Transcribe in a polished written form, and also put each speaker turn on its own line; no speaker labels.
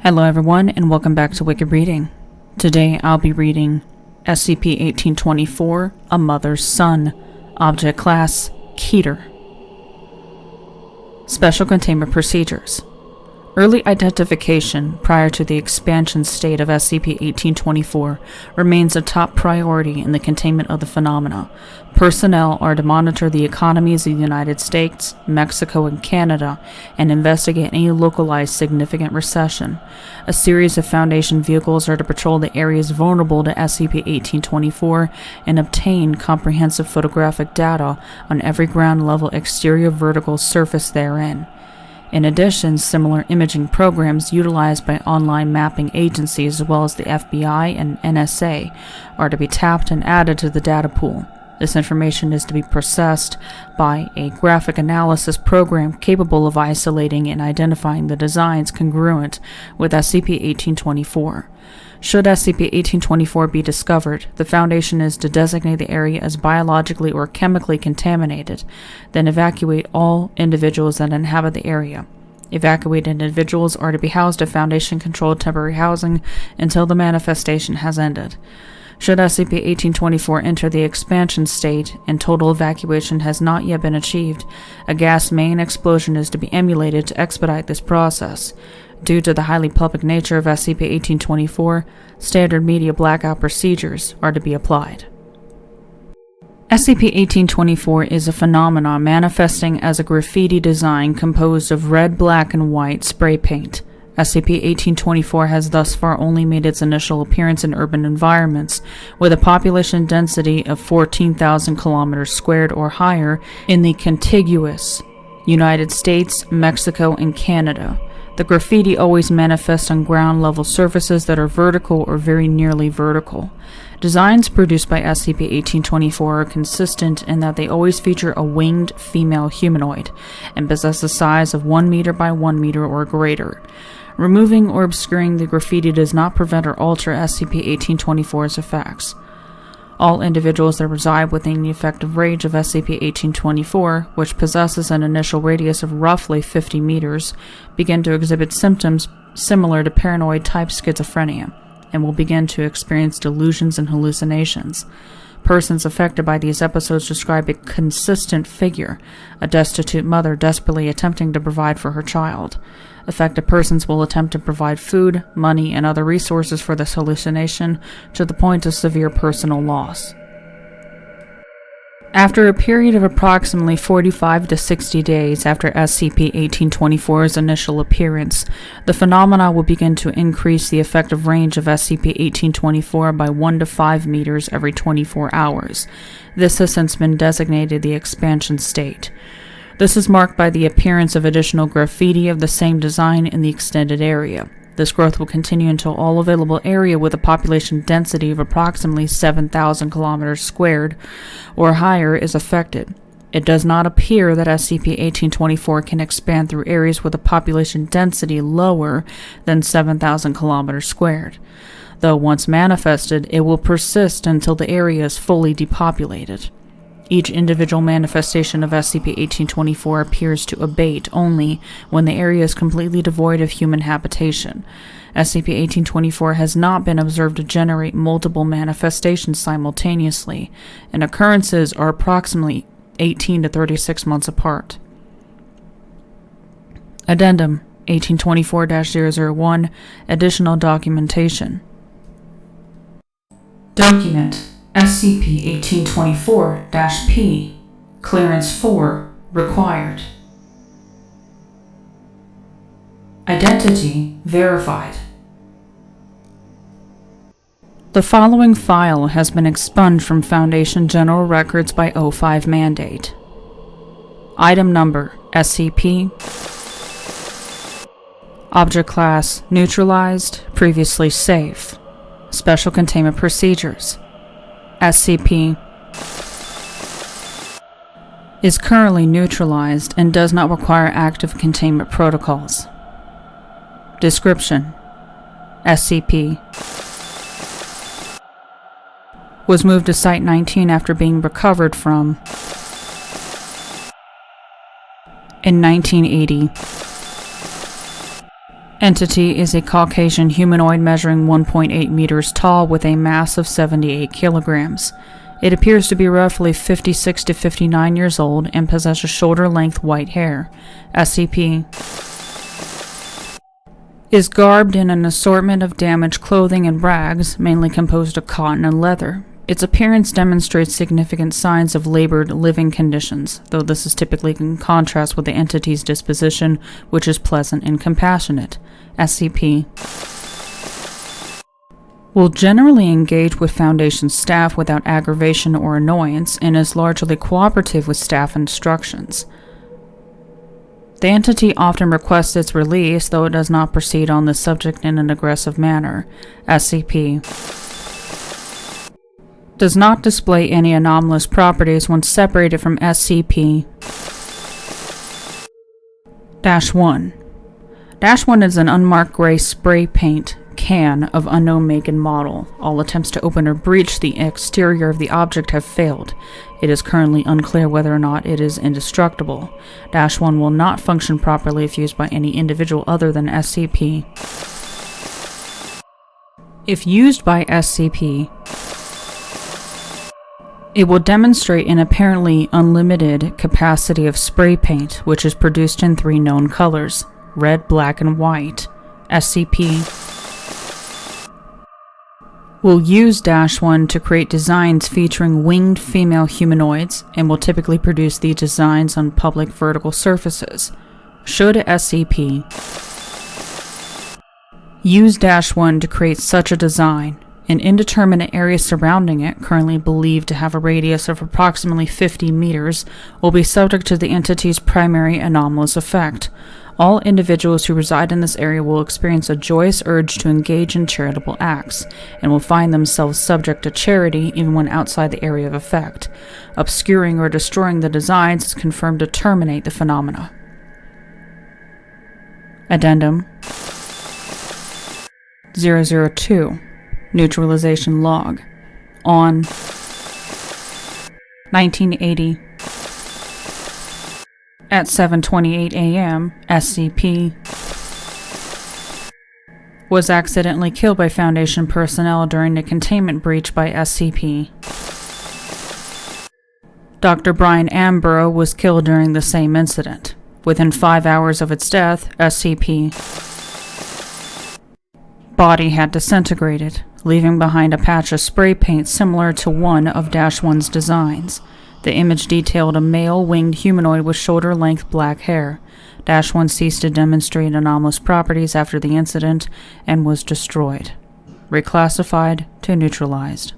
Hello everyone and welcome back to Wicked Reading. Today I'll be reading SCP-1824, A Mother's Son, Object Class, Keter. Special Containment Procedures. Early identification prior to the expansion state of SCP-1824 remains a top priority in the containment of the phenomena. Personnel are to monitor the economies of the United States, Mexico, and Canada, and investigate any localized significant recession. A series of Foundation vehicles are to patrol the areas vulnerable to SCP-1824 and obtain comprehensive photographic data on every ground-level exterior vertical surface therein. In addition, similar imaging programs utilized by online mapping agencies as well as the FBI and NSA are to be tapped and added to the data pool. This information is to be processed by a graphic analysis program capable of isolating and identifying the designs congruent with SCP-1824. Should SCP-1824 be discovered, the Foundation is to designate the area as biologically or chemically contaminated, then evacuate all individuals that inhabit the area. Evacuated individuals are to be housed at Foundation-controlled temporary housing until the manifestation has ended. Should SCP-1824 enter the expansion state and total evacuation has not yet been achieved, a gas main explosion is to be emulated to expedite this process. Due to the highly public nature of SCP-1824, standard media blackout procedures are to be applied. SCP-1824 is a phenomenon manifesting as a graffiti design composed of red, black, and white spray paint. SCP-1824 has thus far only made its initial appearance in urban environments, with a population density of 14,000 kilometers squared or higher in the contiguous United States, Mexico, and Canada. The graffiti always manifests on ground-level surfaces that are vertical or very nearly vertical. Designs produced by SCP-1824 are consistent in that they always feature a winged female humanoid and possess a size of 1 meter by 1 meter or greater. Removing or obscuring the graffiti does not prevent or alter SCP-1824's effects. All individuals that reside within the effective range of SCP-1824, which possesses an initial radius of roughly 50 meters, begin to exhibit symptoms similar to paranoid-type schizophrenia, and will begin to experience delusions and hallucinations. Persons affected by these episodes describe a consistent figure, a destitute mother desperately attempting to provide for her child. Affected persons will attempt to provide food, money, and other resources for this hallucination to the point of severe personal loss. After a period of approximately 45 to 60 days after SCP-1824's initial appearance, the phenomena will begin to increase the effective range of SCP-1824 by 1 to 5 meters every 24 hours. This has since been designated the expansion state. This is marked by the appearance of additional graffiti of the same design in the extended area. This growth will continue until all available area with a population density of approximately 7,000 kilometers squared or higher is affected. It does not appear that SCP-1824 can expand through areas with a population density lower than 7,000 kilometers squared. Though once manifested, it will persist until the area is fully depopulated. Each individual manifestation of SCP-1824 appears to abate only when the area is completely devoid of human habitation. SCP-1824 has not been observed to generate multiple manifestations simultaneously, and occurrences are approximately 18 to 36 months apart. Addendum 1824-001 Additional Documentation. Document SCP-1824-P. Clearance 4 required. Identity verified. The following file has been expunged from Foundation General Records by O5 mandate. Item number SCP. Object class neutralized, previously safe. Special containment procedures. SCP is currently neutralized and does not require active containment protocols. Description: SCP was moved to Site-19 after being recovered from in 1980 Entity is a Caucasian humanoid measuring 1.8 meters tall with a mass of 78 kilograms. It appears to be roughly 56 to 59 years old and possesses shoulder-length white hair. SCP is garbed in an assortment of damaged clothing and rags, mainly composed of cotton and leather. Its appearance demonstrates significant signs of labored living conditions, though this is typically in contrast with the entity's disposition, which is pleasant and compassionate. SCP will generally engage with Foundation staff without aggravation or annoyance, and is largely cooperative with staff instructions. The entity often requests its release, though it does not proceed on the subject in an aggressive manner. SCP does not display any anomalous properties when separated from SCP-1. -1 is an unmarked gray spray paint can of unknown make and model. All attempts to open or breach the exterior of the object have failed. It is currently unclear whether or not it is indestructible. -1 will not function properly if used by any individual other than SCP. If used by SCP, it will demonstrate an apparently unlimited capacity of spray paint, which is produced in 3 known colors: red, black, and white. SCP will use -1 to create designs featuring winged female humanoids and will typically produce these designs on public vertical surfaces. Should SCP use -1 to create such a design, an indeterminate area surrounding it, currently believed to have a radius of approximately 50 meters, will be subject to the entity's primary anomalous effect. All individuals who reside in this area will experience a joyous urge to engage in charitable acts, and will find themselves subject to charity even when outside the area of effect. Obscuring or destroying the designs is confirmed to terminate the phenomena. Addendum 002 Neutralization Log. On 1980 at 7:28 a.m., SCP was accidentally killed by Foundation personnel during the containment breach by SCP. Dr. Brian Anborough was killed during the same incident. Within 5 hours of its death, SCP body had disintegrated, leaving behind a patch of spray paint similar to one of -1's designs. The image detailed a male winged humanoid with shoulder-length black hair. -1 ceased to demonstrate anomalous properties after the incident and was destroyed. Reclassified to neutralized.